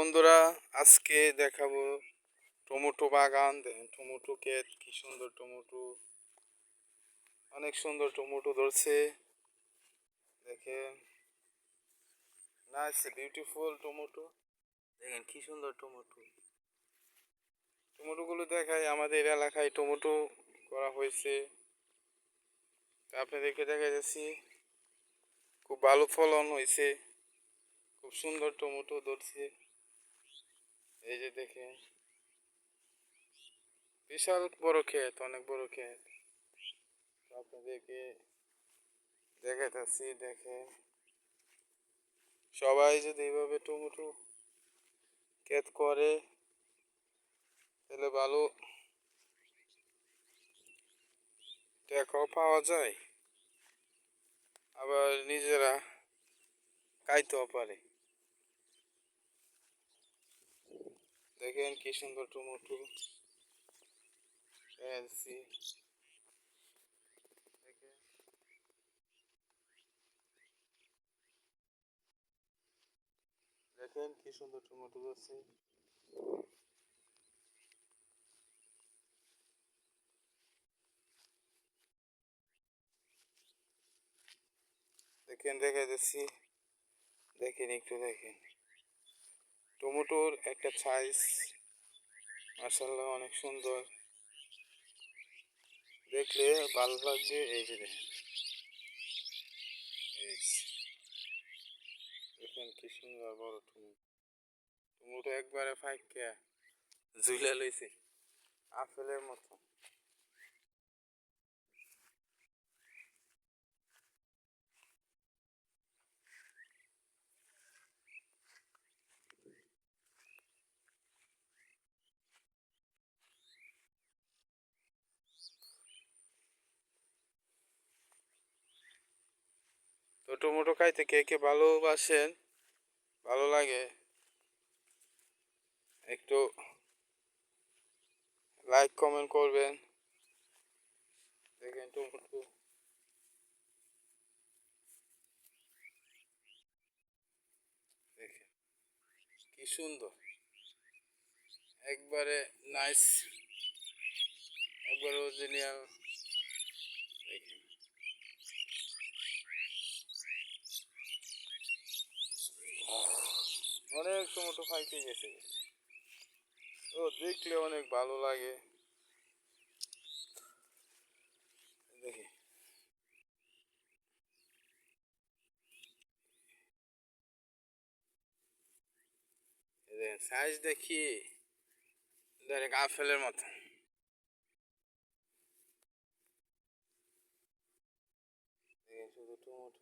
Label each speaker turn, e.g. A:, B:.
A: বন্ধুরা, আজকে দেখাবো টমেটো বাগান। দেখেন টমেটো ক্ষেত, কি সুন্দর টমেটো, অনেক সুন্দর টমেটো ধরছে। দেখেন, নাইস বিউটিফুল টমেটো। দেখেন কি সুন্দর টমেটো। টমেটোগুলো দেখায়, আমাদের এলাকায় টমেটো করা হয়েছে। আপনাদেরকে দেখা যাচ্ছি, খুব ভালো ফলন হয়েছে, খুব সুন্দর টমেটো ধরছে। এই যে দেখেন, বিশাল বড় ক্ষেত, অনেক বড় ক্ষেত। আপনাদেরকে দেখাইতেছি, দেখেন সবাই যদি এইভাবে টমেটো ক্ষেত করে তাহলে ভালো টাকাও পাওয়া যায়, আবার নিজেরা খাইতেও পারে। দেখেন কি সুন্দর টমেটো এনেছি। দেখেন, দেখেন কি সুন্দর টমেটো আছে। দেখেন দেখা যাচ্ছি, দেখেন একটু দেখেন টমেটোর একটা সাইজ, মাশাআল্লাহ অনেক সুন্দর, দেখলে ভালো লাগবে। এই যে দেখেন, এই যে দেখেন কি সুন্দর বড় টমেটো। টমেটো একবারে ফাইকা ঝুলে লইছে আপেলের মতো। তো টমেটো খাইতে কে কে ভালোবাসেন, ভালো লাগে, একটু লাইক কমেন্ট করবেন। দেখেন টমেটো, দেখেন কি সুন্দর, একবারে নাইস, একবারে অরিজিনাল। দেখেন অনেক টমেটো খাইতে গেছে, ও দেখলে অনেক ভালো লাগে। দেখি, সাইজ দেখি ডাইরেক্ট আপেলের মতো। দেখেন শুধু টমেটো।